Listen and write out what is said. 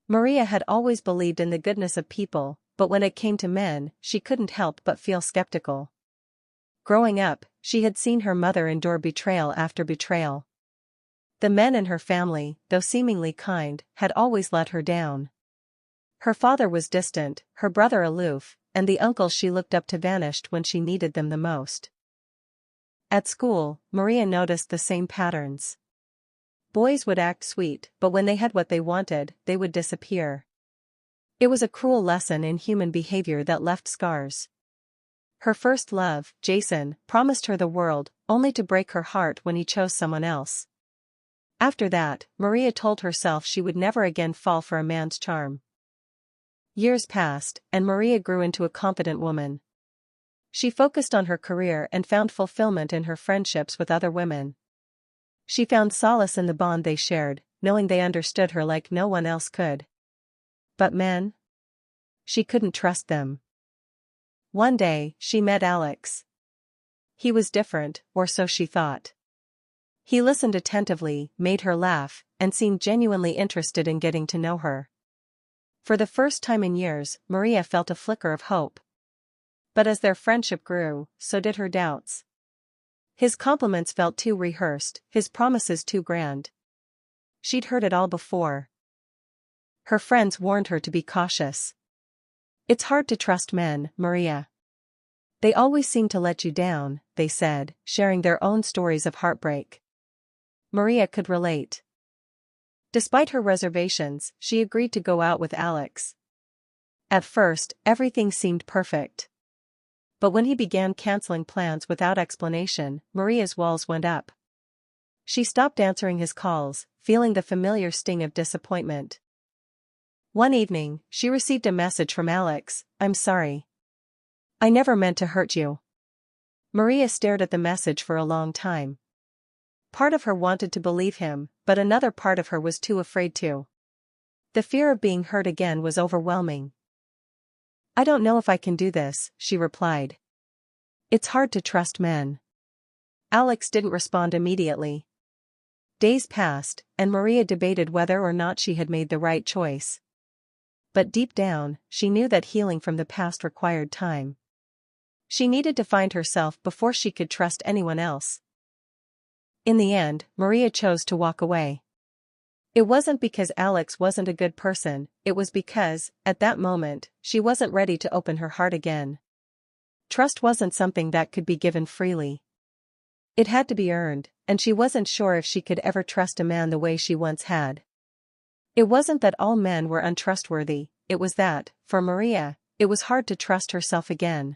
Maria had always believed in the goodness of people, but when it came to men, she couldn't help but feel skeptical. Growing up, she had seen her mother endure betrayal after betrayal. The men in her family, though seemingly kind, had always let her down. Her father was distant, her brother aloof, and the uncles she looked up to vanished when she needed them the most. At school, Maria noticed the same patterns. Boys would act sweet, but when they had what they wanted, they would disappear. It was a cruel lesson in human behavior that left scars. Her first love, Jason, promised her the world, only to break her heart when he chose someone else. After that, Maria told herself she would never again fall for a man's charm. Years passed, and Maria grew into a confident woman. She focused on her career and found fulfillment in her friendships with other women. She found solace in the bond they shared, knowing they understood her like no one else could. But men? She couldn't trust them. One day, she met Alex. He was different, or so she thought. He listened attentively, made her laugh, and seemed genuinely interested in getting to know her. For the first time in years, Maria felt a flicker of hope. But as their friendship grew, so did her doubts. His compliments felt too rehearsed, his promises too grand. She'd heard it all before. Her friends warned her to be cautious. "It's hard to trust men, Maria. They always seem to let you down," they said, sharing their own stories of heartbreak. Maria could relate. Despite her reservations, she agreed to go out with Alex. At first, everything seemed perfect. But when he began canceling plans without explanation, Maria's walls went up. She stopped answering his calls, feeling the familiar sting of disappointment. One evening, she received a message from Alex, "I'm sorry. I never meant to hurt you." Maria stared at the message for a long time. Part of her wanted to believe him, but another part of her was too afraid to. The fear of being hurt again was overwhelming. "I don't know if I can do this," she replied. "It's hard to trust men." Alex didn't respond immediately. Days passed, and Maria debated whether or not she had made the right choice. But deep down, she knew that healing from the past required time. She needed to find herself before she could trust anyone else. In the end, Maria chose to walk away. It wasn't because Alex wasn't a good person, it was because, at that moment, she wasn't ready to open her heart again. Trust wasn't something that could be given freely. It had to be earned, and she wasn't sure if she could ever trust a man the way she once had. It wasn't that all men were untrustworthy, it was that, for Maria, it was hard to trust herself again.